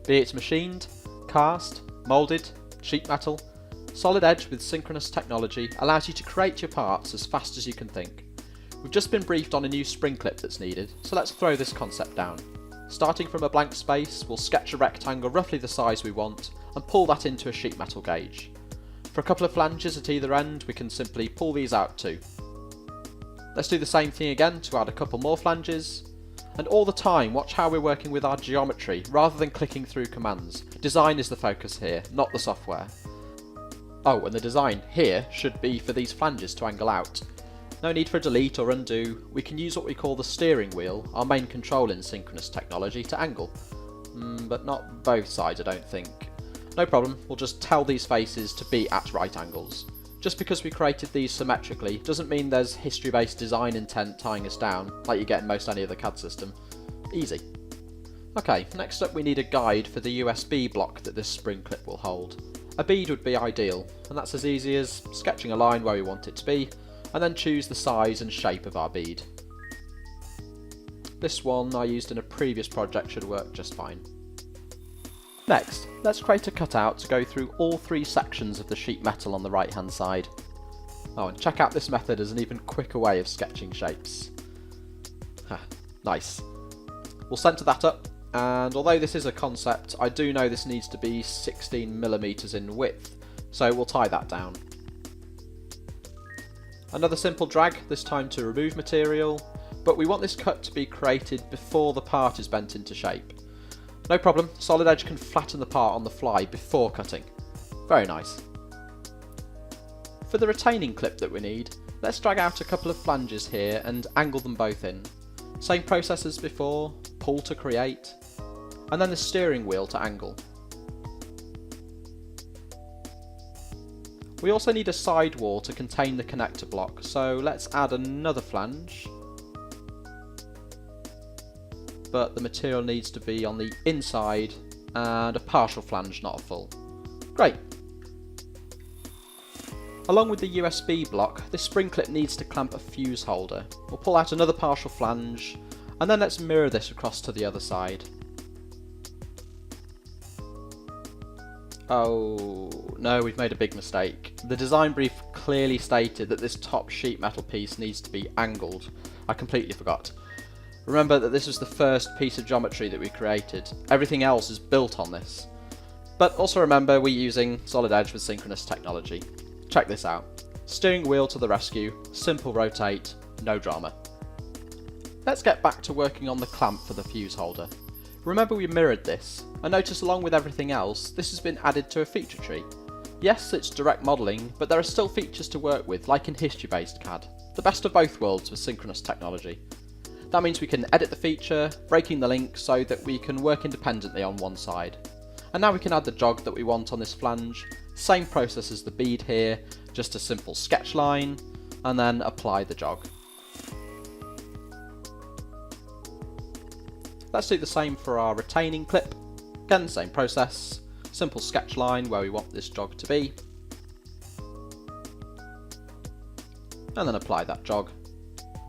Be it machined, cast, moulded, sheet metal, Solid Edge with synchronous technology allows you to create your parts as fast as you can think. We've just been briefed on a new spring clip that's needed, so let's throw this concept down. Starting from a blank space, we'll sketch a rectangle roughly the size we want and pull that into a sheet metal gauge. For a couple of flanges at either end, we can simply pull these out too. Let's do the same thing again to add a couple more flanges. And all the time, watch how we're working with our geometry rather than clicking through commands. Design is the focus here, not the software. Oh, and the design here should be for these flanges to angle out. No need for a delete or undo. We can use what we call the steering wheel, our main control in synchronous technology, to angle. But not both sides, I don't think. No problem, we'll just tell these faces to be at right angles. Just because we created these symmetrically doesn't mean there's history-based design intent tying us down, like you get in most any other CAD system. Easy. Okay, next up we need a guide for the USB block that this spring clip will hold. A bead would be ideal, and that's as easy as sketching a line where we want it to be, and then choose the size and shape of our bead. This one I used in a previous project should work just fine. Next, let's create a cutout to go through all three sections of the sheet metal on the right hand side. Oh, and check out this method as an even quicker way of sketching shapes. Nice. We'll centre that up, and although this is a concept, I do know this needs to be 16mm in width, so we'll tie that down. Another simple drag, this time to remove material, but we want this cut to be created before the part is bent into shape. No problem, Solid Edge can flatten the part on the fly before cutting. Very nice. For the retaining clip that we need, let's drag out a couple of flanges here and angle them both in. Same process as before, pull to create, and then the steering wheel to angle. We also need a sidewall to contain the connector block, so let's add another flange. But the material needs to be on the inside, and a partial flange, not a full. Great! Along with the USB block, this spring clip needs to clamp a fuse holder. We'll pull out another partial flange, and then let's mirror this across to the other side. Oh no, we've made a big mistake. The design brief clearly stated that this top sheet metal piece needs to be angled. I completely forgot. Remember that this was the first piece of geometry that we created. Everything else is built on this. But also remember we're using Solid Edge with synchronous technology. Check this out. Steering wheel to the rescue, simple rotate, no drama. Let's get back to working on the clamp for the fuse holder. Remember we mirrored this, and notice along with everything else, this has been added to a feature tree. Yes, it's direct modelling, but there are still features to work with, like in history-based CAD. The best of both worlds with synchronous technology. That means we can edit the feature, breaking the link so that we can work independently on one side. And now we can add the jog that we want on this flange. Same process as the bead here, just a simple sketch line, and then apply the jog. Let's do the same for our retaining clip. Again, same process, simple sketch line where we want this jog to be. And then apply that jog,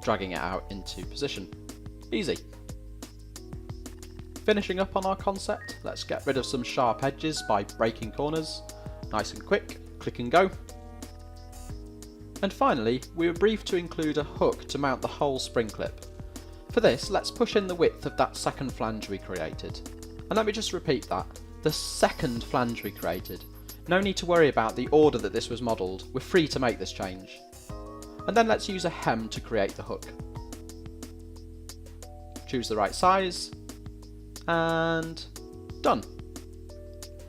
dragging it out into position. Easy. Finishing up on our concept, let's get rid of some sharp edges by breaking corners. Nice and quick, click and go. And finally, we were briefed to include a hook to mount the whole spring clip. For this, let's push in the width of that second flange we created. And let me just repeat that, the second flange we created. No need to worry about the order that this was modelled, we're free to make this change. And then let's use a hem to create the hook. Choose the right size, and done.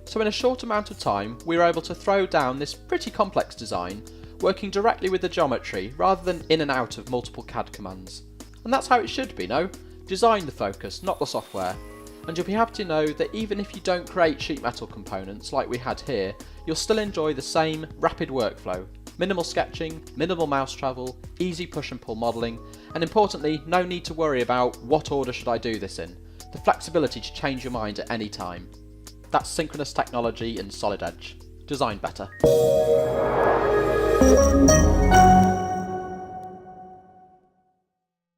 So in a short amount of time, we were able to throw down this pretty complex design, working directly with the geometry rather than in and out of multiple CAD commands. And that's how it should be, no? Design the focus, not the software. And you'll be happy to know that even if you don't create sheet metal components like we had here, you'll still enjoy the same rapid workflow. Minimal sketching, minimal mouse travel, easy push and pull modelling, and importantly, no need to worry about what order should I do this in. The flexibility to change your mind at any time. That's synchronous technology in Solid Edge. Design better.